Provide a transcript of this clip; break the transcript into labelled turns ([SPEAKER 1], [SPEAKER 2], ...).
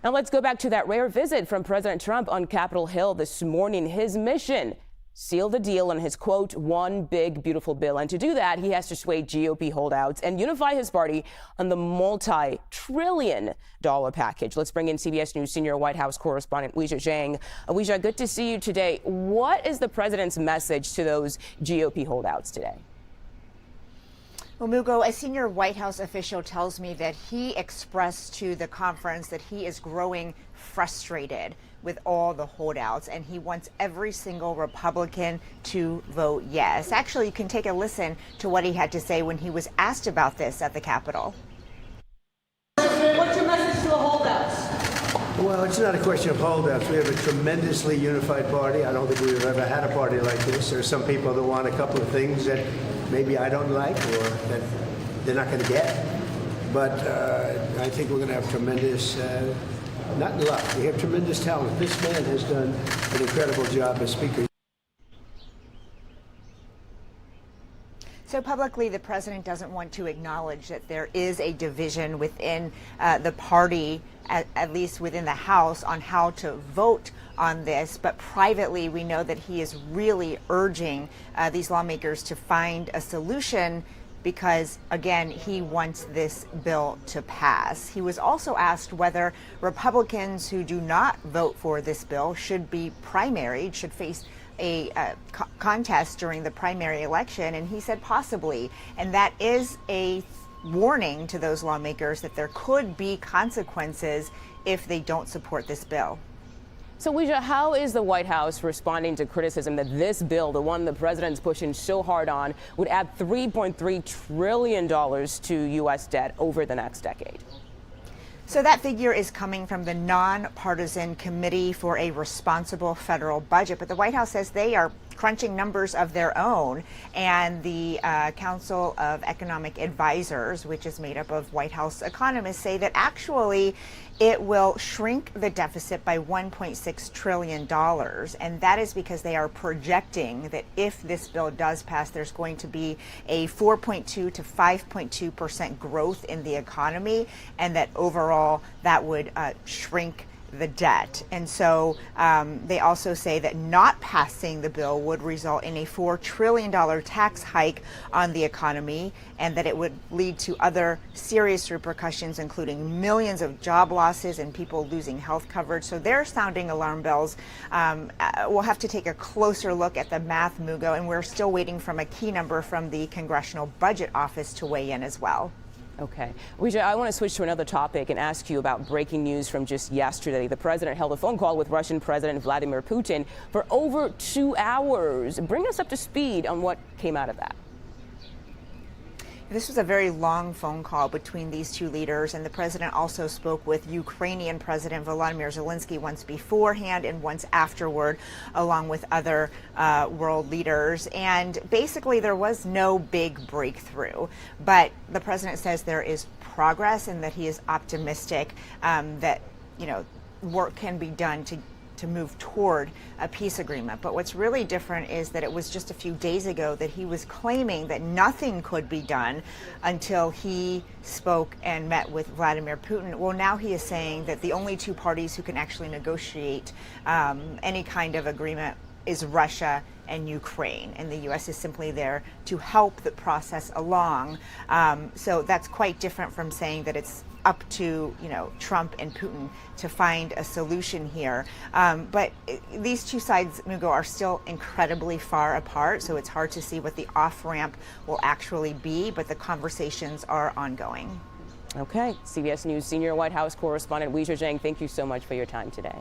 [SPEAKER 1] Now let's go back to that rare visit from President Trump on Capitol Hill this morning. His mission: seal the deal on his, quote, one big beautiful bill. And to do that, he has to sway GOP holdouts and unify his party on the multi-trillion-dollar package. Let's bring in CBS News senior White House correspondent Weijia Jiang. Weijia, good to see you today. What is the president's message to those GOP holdouts today?
[SPEAKER 2] Well, Mugo, a senior White House official tells me that he expressed to the conference that he is growing frustrated with all the holdouts, and he wants every single Republican to vote yes. Actually, you can take a listen to what he had to say when he was asked about this at the Capitol.
[SPEAKER 3] What's your message to the holdouts?
[SPEAKER 4] Well, it's not a question of holdouts. We have a tremendously unified party. I don't think we've ever had a party like this. There are some people that want a couple of things that maybe I don't like or that they're not going to get. But I think we're going to have tremendous, not luck, we have tremendous talent. This man has done an incredible job as Speaker.
[SPEAKER 2] So publicly, the president doesn't want to acknowledge that there is a division within the party, at least within the House, on how to vote on this. But privately, we know that he is really urging these lawmakers to find a solution because, again, he wants this bill to pass. He was also asked whether Republicans who do not vote for this bill should be primaried, should face a contest during the primary election, and he said possibly. And that is a warning to those lawmakers that there could be consequences if they don't support this bill.
[SPEAKER 1] So, Weijia, how is the White House responding to criticism that this bill, the one the president's pushing so hard on, would add $3.3 trillion to U.S. debt over the next decade?
[SPEAKER 2] So that figure is coming from the nonpartisan Committee for a Responsible Federal Budget. But the White House says they are crunching numbers of their own. And the Council of Economic Advisors, which is made up of White House economists, say that actually it will shrink the deficit by $1.6 trillion. And that is because they are projecting that if this bill does pass, there's going to be a 4.2 to 5.2% growth in the economy, and that overall that would shrink the debt. And so they also say that not passing the bill would result in a $4 trillion tax hike on the economy, and that it would lead to other serious repercussions, including millions of job losses and people losing health coverage. So they're sounding alarm bells. We'll have to take a closer look at the math, Mugo, and we're still waiting from a key number from the Congressional Budget Office to weigh in as well.
[SPEAKER 1] Okay. Weijia, I want to switch to another topic and ask you about breaking news from just yesterday. The president held a phone call with Russian President Vladimir Putin for over 2 hours. Bring us up to speed on what came out of that.
[SPEAKER 2] This was a very long phone call between these two leaders, and the president also spoke with Ukrainian President Volodymyr Zelensky once beforehand and once afterward, along with other world leaders. And basically, there was no big breakthrough. But the president says there is progress and that he is optimistic that, work can be done to move toward a peace agreement. But what's really different is that it was just a few days ago that he was claiming that nothing could be done until he spoke and met with Vladimir Putin. Well, now he is saying that the only two parties who can actually negotiate any kind of agreement is Russia and Ukraine, and the U.S. is simply there to help the process along. So that's quite different from saying that it's up to Trump and Putin to find a solution here. But these two sides, Mugo, are still incredibly far apart, so it's hard to see what the off-ramp will actually be, but the conversations are ongoing.
[SPEAKER 1] Okay. CBS News senior White House correspondent Weijia Jiang, thank you so much for your time today.